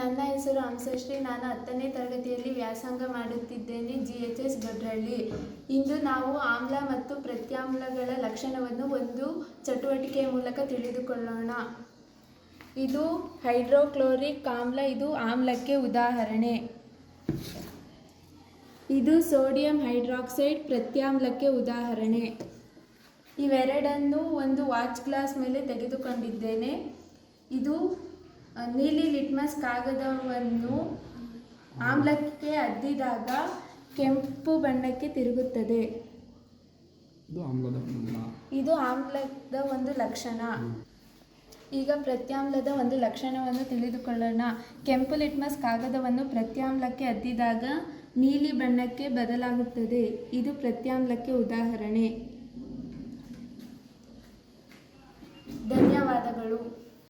ನನ್ನ ಹೆಸರು ಹಂಸಶ್ರೀ. ನಾನು 10ನೇ ತರಗತಿಯಲ್ಲಿ ವ್ಯಾಸಂಗ ಮಾಡುತ್ತಿದ್ದೇನೆ, GHS ಗೊಡ್ರಳ್ಳಿ. ಇಂದು ನಾವು ಆಮ್ಲ ಮತ್ತು ಪ್ರತ್ಯಾಮ್ಲಗಳ ಲಕ್ಷಣವನ್ನು ಒಂದು ಚಟುವಟಿಕೆಯ ಮೂಲಕ ತಿಳಿದುಕೊಳ್ಳೋಣ. ಇದು ಹೈಡ್ರೋಕ್ಲೋರಿಕ್ ಆಮ್ಲ, ಇದು ಆಮ್ಲಕ್ಕೆ ಉದಾಹರಣೆ. ಇದು ಸೋಡಿಯಂ ಹೈಡ್ರಾಕ್ಸೈಡ್, ಪ್ರತ್ಯಾಮ್ಲಕ್ಕೆ ಉದಾಹರಣೆ. ಇವೆರಡನ್ನು ಒಂದು ವಾಚ್ ಗ್ಲಾಸ್ ಮೇಲೆ ತೆಗೆದುಕೊಂಡಿದ್ದೇನೆ. ಇದು ನೀಲಿ ಲಿಟ್ಮಸ್ ಕಾಗದವನ್ನು ಆಮ್ಲಕ್ಕೆ ಅದ್ದಿದಾಗ ಕೆಂಪು ಬಣ್ಣಕ್ಕೆ ತಿರುಗುತ್ತದೆ. ಇದು ಆಮ್ಲದ ಒಂದು ಲಕ್ಷಣ. ಈಗ ಪ್ರತ್ಯಾಮ್ಲದ ಒಂದು ಲಕ್ಷಣವನ್ನು ತಿಳಿದುಕೊಳ್ಳೋಣ. ಕೆಂಪು ಲಿಟ್ಮಸ್ ಕಾಗದವನ್ನು ಪ್ರತ್ಯಾಮ್ಲಕ್ಕೆ ಅದ್ದಿದಾಗ ನೀಲಿ ಬಣ್ಣಕ್ಕೆ ಬದಲಾಗುತ್ತದೆ. ಇದು ಪ್ರತ್ಯಾಮ್ಲಕ್ಕೆ ಉದಾಹರಣೆ. ಧನ್ಯವಾದಗಳು.